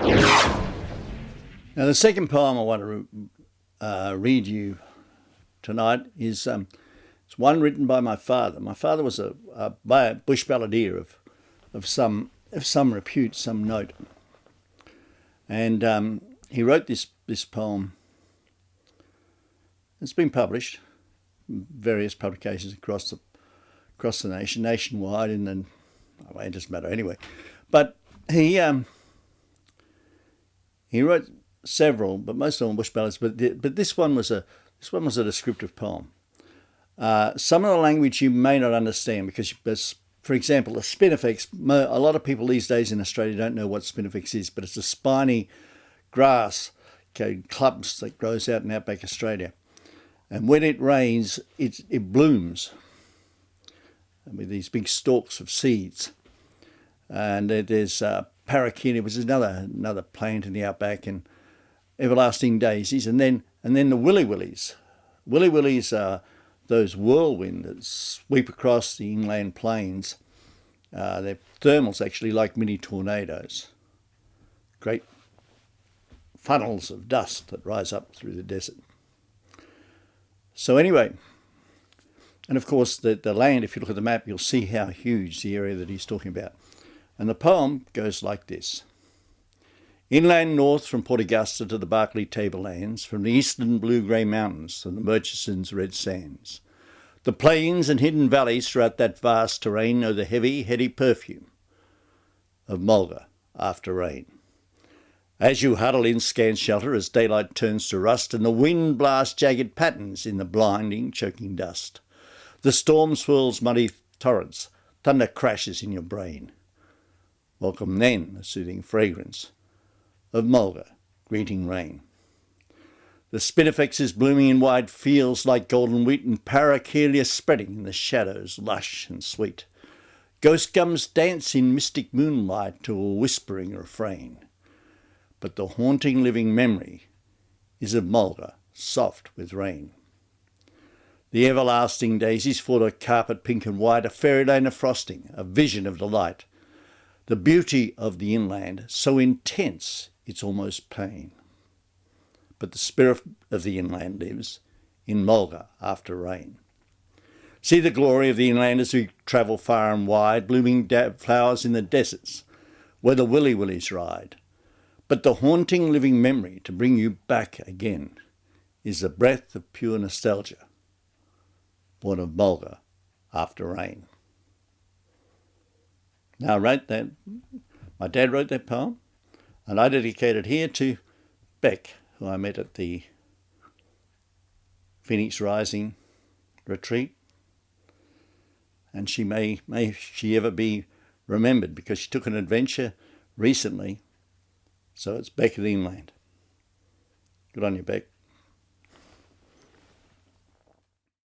Now, the second poem I want to read you tonight is it's one written by my father. My father was a bush balladeer of some repute, some note, and he wrote this poem. It's been published in various publications across the nation, nationwide, and then it doesn't matter anyway. But he wrote several, but most of them bush ballads. But this one was a descriptive poem. Some of the language you may not understand because, for example, the spinifex. A lot of people these days in Australia don't know what spinifex is, but it's a spiny grass, clumps that grows out in Outback Australia, and when it rains, it blooms with these big stalks of seeds. And there's parakinia, which is another plant in the outback, and everlasting daisies, and then the willy-willies. Willy-willies are those whirlwind that sweep across the inland plains. They're thermals, actually, like mini tornadoes. Great funnels of dust that rise up through the desert. So anyway, and of course the land, if you look at the map, you'll see how huge the area that he's talking about. And the poem goes like this. Inland north from Port Augusta to the Barkly Tablelands, from the eastern blue-grey mountains to the Murchison's red sands. The plains and hidden valleys throughout that vast terrain know the heavy, heady perfume of Mulga after rain. As you huddle in scant shelter as daylight turns to rust and the wind blasts jagged patterns in the blinding, choking dust. The storm swirls muddy torrents, thunder crashes in your brain. Welcome then the soothing fragrance of Mulga greeting rain. The spinifex is blooming in wide fields like golden wheat and parakelia spreading in the shadows lush and sweet. Ghost gums dance in mystic moonlight to a whispering refrain. But the haunting living memory is of Mulga soft with rain. The everlasting daisies for a carpet pink and white, a fairyland of frosting, a vision of delight. The beauty of the inland, so intense it's almost pain. But the spirit of the inland lives in Mulga after rain. See the glory of the inland as we travel far and wide, blooming flowers in the deserts where the willy-willies ride. But the haunting living memory to bring you back again is the breath of pure nostalgia, born of Mulga after rain. Now, I wrote that. My dad wrote that poem, and I dedicate it here to Beck, who I met at the Phoenix Rising retreat. And she may she ever be remembered because she took an adventure recently. So it's Beck of the Inland. Good on you, Beck.